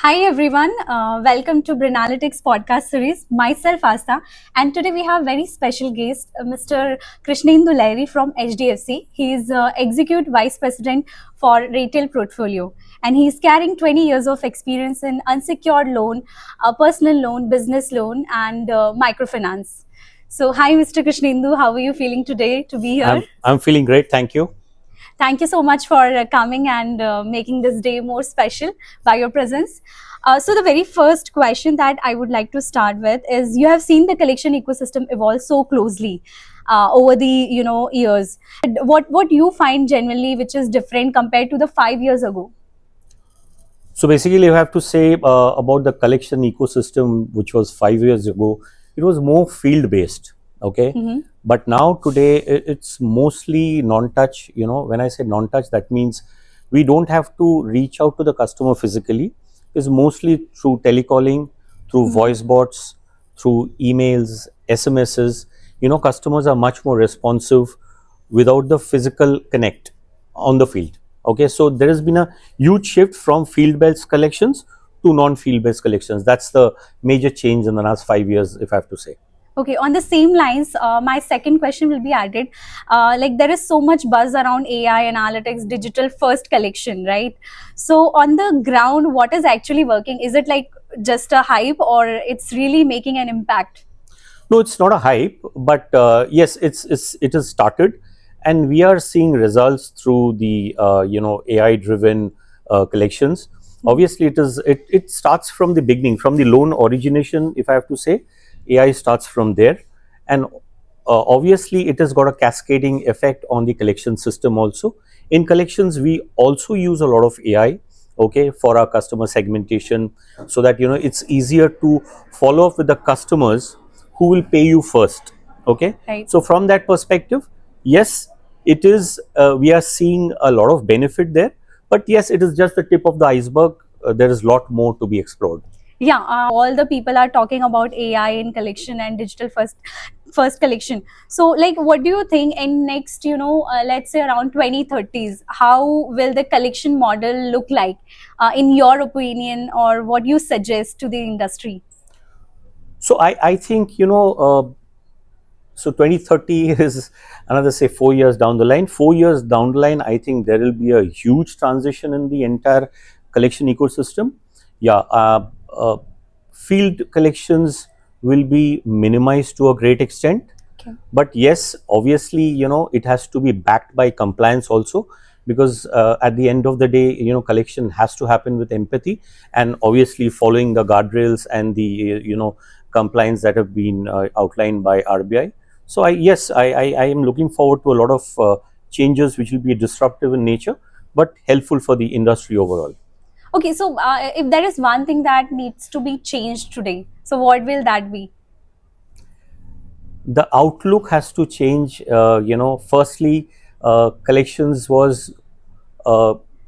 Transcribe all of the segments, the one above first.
Hi everyone, welcome to 𝗵𝗲𝗃𝗀 podcast series. Myself Asta, and today we have very special guest, Mr. Krishnendu Lahiri from HDFC. He is Executive Vice President for Retail Portfolio, and he is carrying 20 years of experience in unsecured loan, personal loan, business loan, and microfinance. So, hi Mr. Krishnendu, how are you feeling today to be here? I'm feeling great, thank you. Thank you so much for coming and making this day more special by your presence. So the very first question that I would like to start with is, you have seen the collection ecosystem evolve so closely over the years. What you find generally which is different compared to the 5 years ago? So basically, I have to say about the collection ecosystem, which was 5 years ago, it was more field based. Okay. But now today it's mostly non-touch. When I say non-touch, that means we don't have to reach out to the customer physically. It's mostly through telecalling, through voice bots, through emails, SMSs. Customers are much more responsive without the physical connect on the field. Okay, so there has been a huge shift from field-based collections to non-field-based collections. That's the major change in the last 5 years, if I have to say. Okay, on the same lines, my second question will be added. Like, there is so much buzz around AI, analytics, digital first collection, right? So on the ground, what is actually working? Is it like just a hype, or it's really making an impact? No, it's not a hype, but yes, it has started, and we are seeing results through the AI-driven collections. Obviously, it starts from the beginning, from the loan origination. If I have to say, AI starts from there, and obviously it has got a cascading effect on the collection system also. In collections, we also use a lot of AI, okay, for our customer segmentation, so that it's easier to follow up with the customers who will pay you first. Okay, Right. so from that perspective, yes, it is we are seeing a lot of benefit there, but yes, it is just the tip of the iceberg. There is a lot more to be explored. Yeah, all the people are talking about AI in collection and digital first collection. So like, what do you think in next, let's say around 2030s, how will the collection model look like, in your opinion, or what you suggest to the industry? So I think so 2030 is another, say, 4 years down the line. 4 years down the line, I think there will be a huge transition in the entire collection ecosystem. Yeah, field collections will be minimized to a great extent. Okay. But yes, obviously, it has to be backed by compliance also, because at the end of the day, collection has to happen with empathy, and obviously following the guardrails and the compliance that have been outlined by RBI. So I am looking forward to a lot of changes which will be disruptive in nature, but helpful for the industry overall. Okay, so if there is one thing that needs to be changed today, so what will that be? The outlook has to change. Firstly, collections was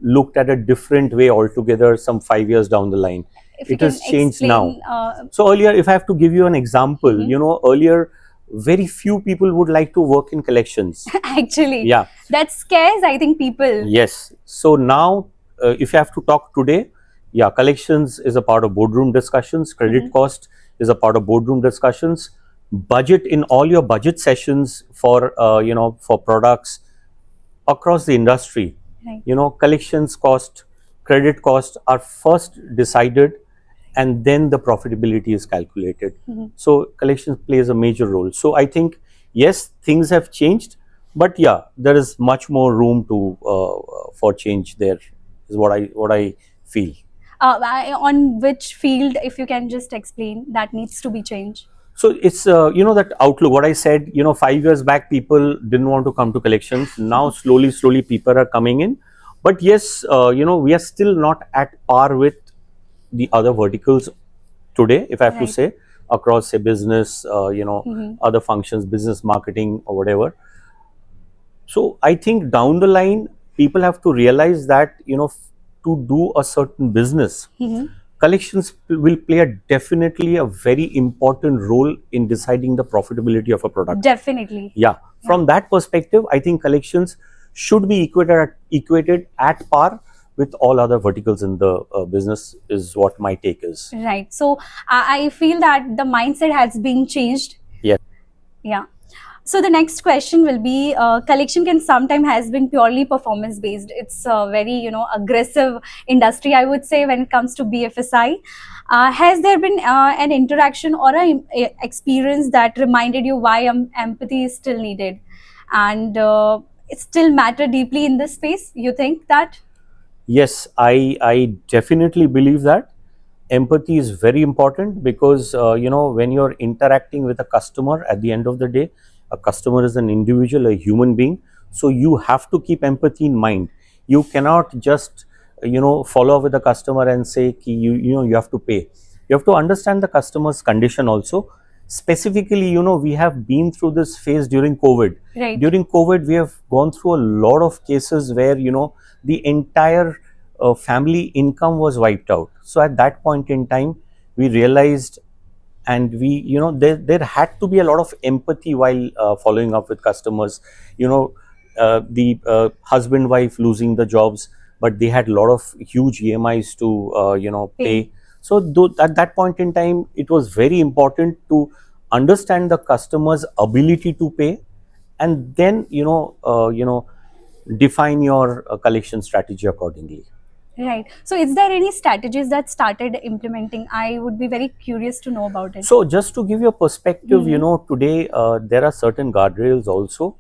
looked at a different way altogether some 5 years down the line. If you It can has changed explain, now. So earlier, if I have to give you an example, earlier very few people would like to work in collections. actually, Yeah. that scares, I think, people. Yes. So now, if you have to talk today, yeah, collections is a part of boardroom discussions. Credit cost is a part of boardroom discussions. Budget, in all your budget sessions for for products across the industry. Right. Collections cost, credit cost are first decided, and then the profitability is calculated. So collections plays a major role. So I think, yes, things have changed, but yeah, there is much more room to for change there, is what I feel. On which field, if you can just explain, that needs to be changed? So it's that outlook. What I said, 5 years back, people didn't want to come to collections. Now slowly people are coming in, but yes, we are still not at par with the other verticals today, if I have to Right. say, across, say, business, other functions, business marketing or whatever. So I think down the line, people have to realize that, to do a certain business, collections will play definitely a very important role in deciding the profitability of a product. Definitely. Yeah. From that perspective, I think collections should be equated at par with all other verticals in the business is what my take is. Right. So I feel that the mindset has been changed. Yes. Yeah. So the next question will be, collection can sometimes has been purely performance based. It's a very, aggressive industry, I would say, when it comes to BFSI. Has there been an interaction or a experience that reminded you why empathy is still needed, and it still matter deeply in this space? You think that? Yes, I definitely believe that empathy is very important, because when you're interacting with a customer, at the end of the day, a customer is an individual, a human being. So you have to keep empathy in mind. You cannot just follow up with the customer and say you have to pay. You have to understand the customer's condition also. Specifically, we have been through this phase during COVID. Right. During COVID, we have gone through a lot of cases where the entire family income was wiped out. So at that point in time, we realized, and we there had to be a lot of empathy while following up with customers. The husband wife losing the jobs, but they had a lot of huge EMIs to pay. So at that point in time, it was very important to understand the customer's ability to pay, and then define your collection strategy accordingly. Right. So is there any strategies that started implementing? I would be very curious to know about it. So just to give you a perspective, today there are certain guardrails also,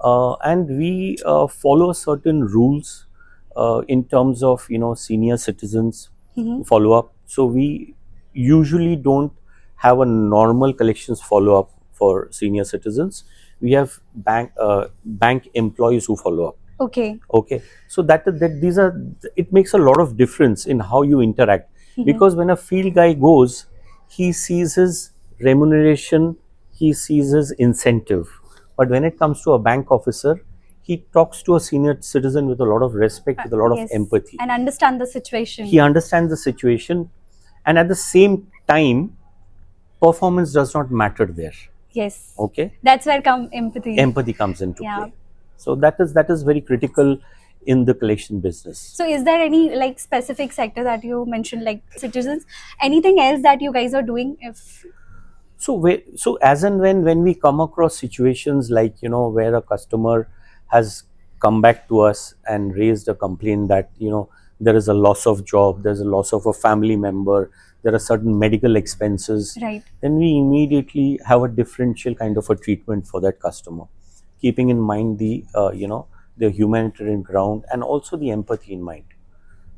and we follow certain rules in terms of senior citizens follow up. So we usually don't have a normal collections follow up for senior citizens. We have bank employees who follow up. Okay. So it makes a lot of difference in how you interact, because when a field guy goes, he sees his remuneration, he sees his incentive. But when it comes to a bank officer, he talks to a senior citizen with a lot of respect, with a lot of empathy, and understand the situation. He understands the situation, and at the same time, performance does not matter there. Yes. Okay. That's where empathy. Empathy comes into play. So that is very critical in the collection business. So is there any specific sector that you mentioned, like citizens? Anything else that you guys are doing? So as and when we come across situations like where a customer has come back to us and raised a complaint that there is a loss of job, there's a loss of a family member, there are certain medical expenses, right, then we immediately have a differential kind of a treatment for that customer, keeping in mind the humanitarian ground and also the empathy in mind.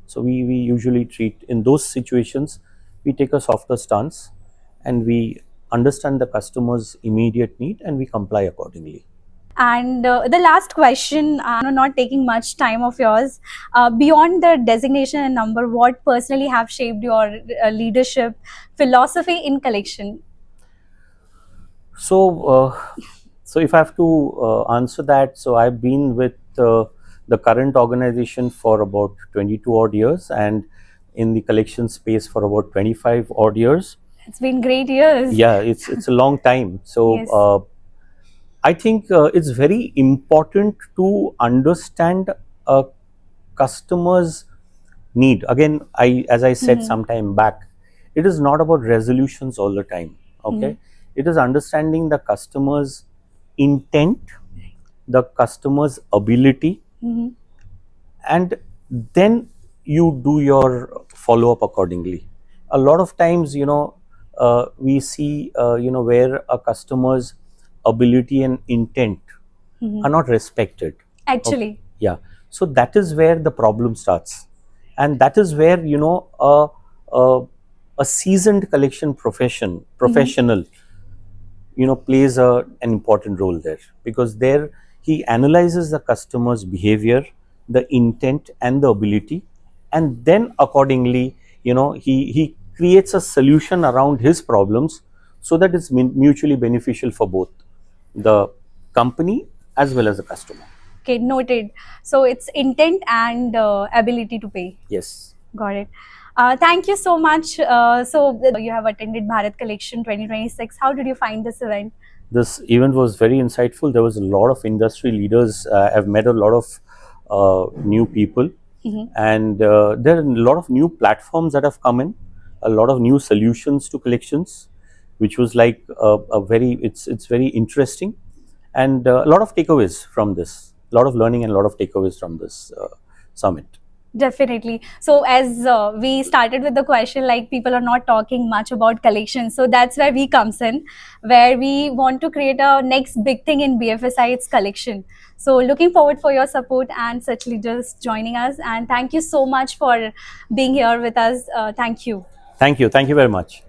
So we usually treat, in those situations, we take a softer stance and we understand the customer's immediate need and we comply accordingly. And the last question, not taking much time of yours, beyond the designation and number, what personally have shaped your leadership philosophy in collection? So if I have to answer that, so I've been with the current organization for about 22 odd years, and in the collection space for about 25 odd years. It's been great years. Yeah, it's a long time. So yes. I think it's very important to understand a customer's need. Again, as I said some time back, it is not about resolutions all the time. Okay, it is understanding the customer's intent, the customer's ability, and then you do your follow up accordingly. A lot of times, we see where a customer's ability and intent are not respected. Actually. Okay. Yeah. So that is where the problem starts, and that is where a seasoned collection professional plays an important role there, because there he analyzes the customer's behavior, the intent and the ability, and then accordingly he creates a solution around his problems so that it's mutually beneficial for both the company as well as the customer. Okay, noted. So it's intent and ability to pay. Yes. Got it. Thank you so much. So you have attended Bharat Collection 2026. How did you find this event? This event was very insightful. There was a lot of industry leaders. I've met a lot of new people. And there are a lot of new platforms that have come in, a lot of new solutions to collections, which was like it's very interesting, and a lot of takeaways from this, a lot of learning and a lot of takeaways from this summit. Definitely. So as we started with the question, like people are not talking much about collections. So that's where we comes in, where we want to create a next big thing in BFSI, it's collection. So looking forward for your support and such leaders joining us. And thank you so much for being here with us. Thank you. Thank you. Thank you very much.